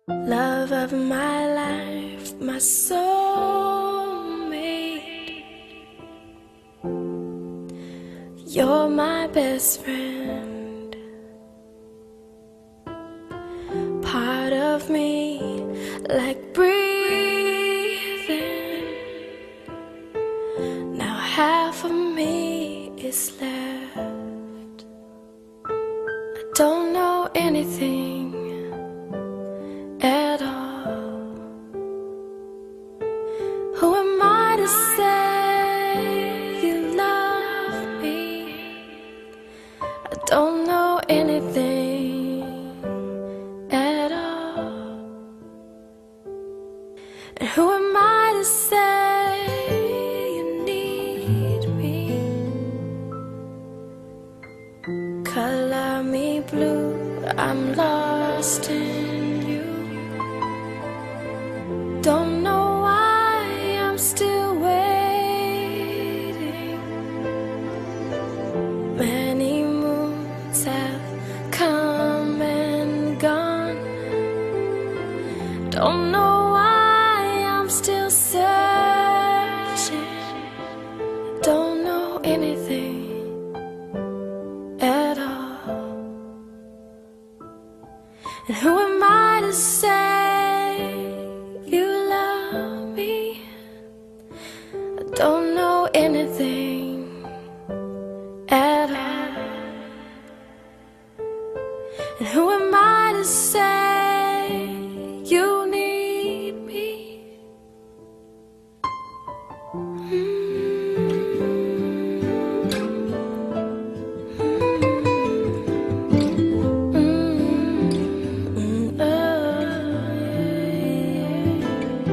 Love of my life, my soulmate. You're my best friend. Part of me, like breathing. Now half of me is left. I don't know anything at all. Who am I to say you love me? I don't know anything at all. And who am I to say you need me? Color me blue, I'm lost in you. Don't know why I'm still waiting. Many moons have come and gone. Don't know why I'm still searching. Don't know anything at all. And who am I to say you love me? I don't know anything at all. And who am I to say you need me?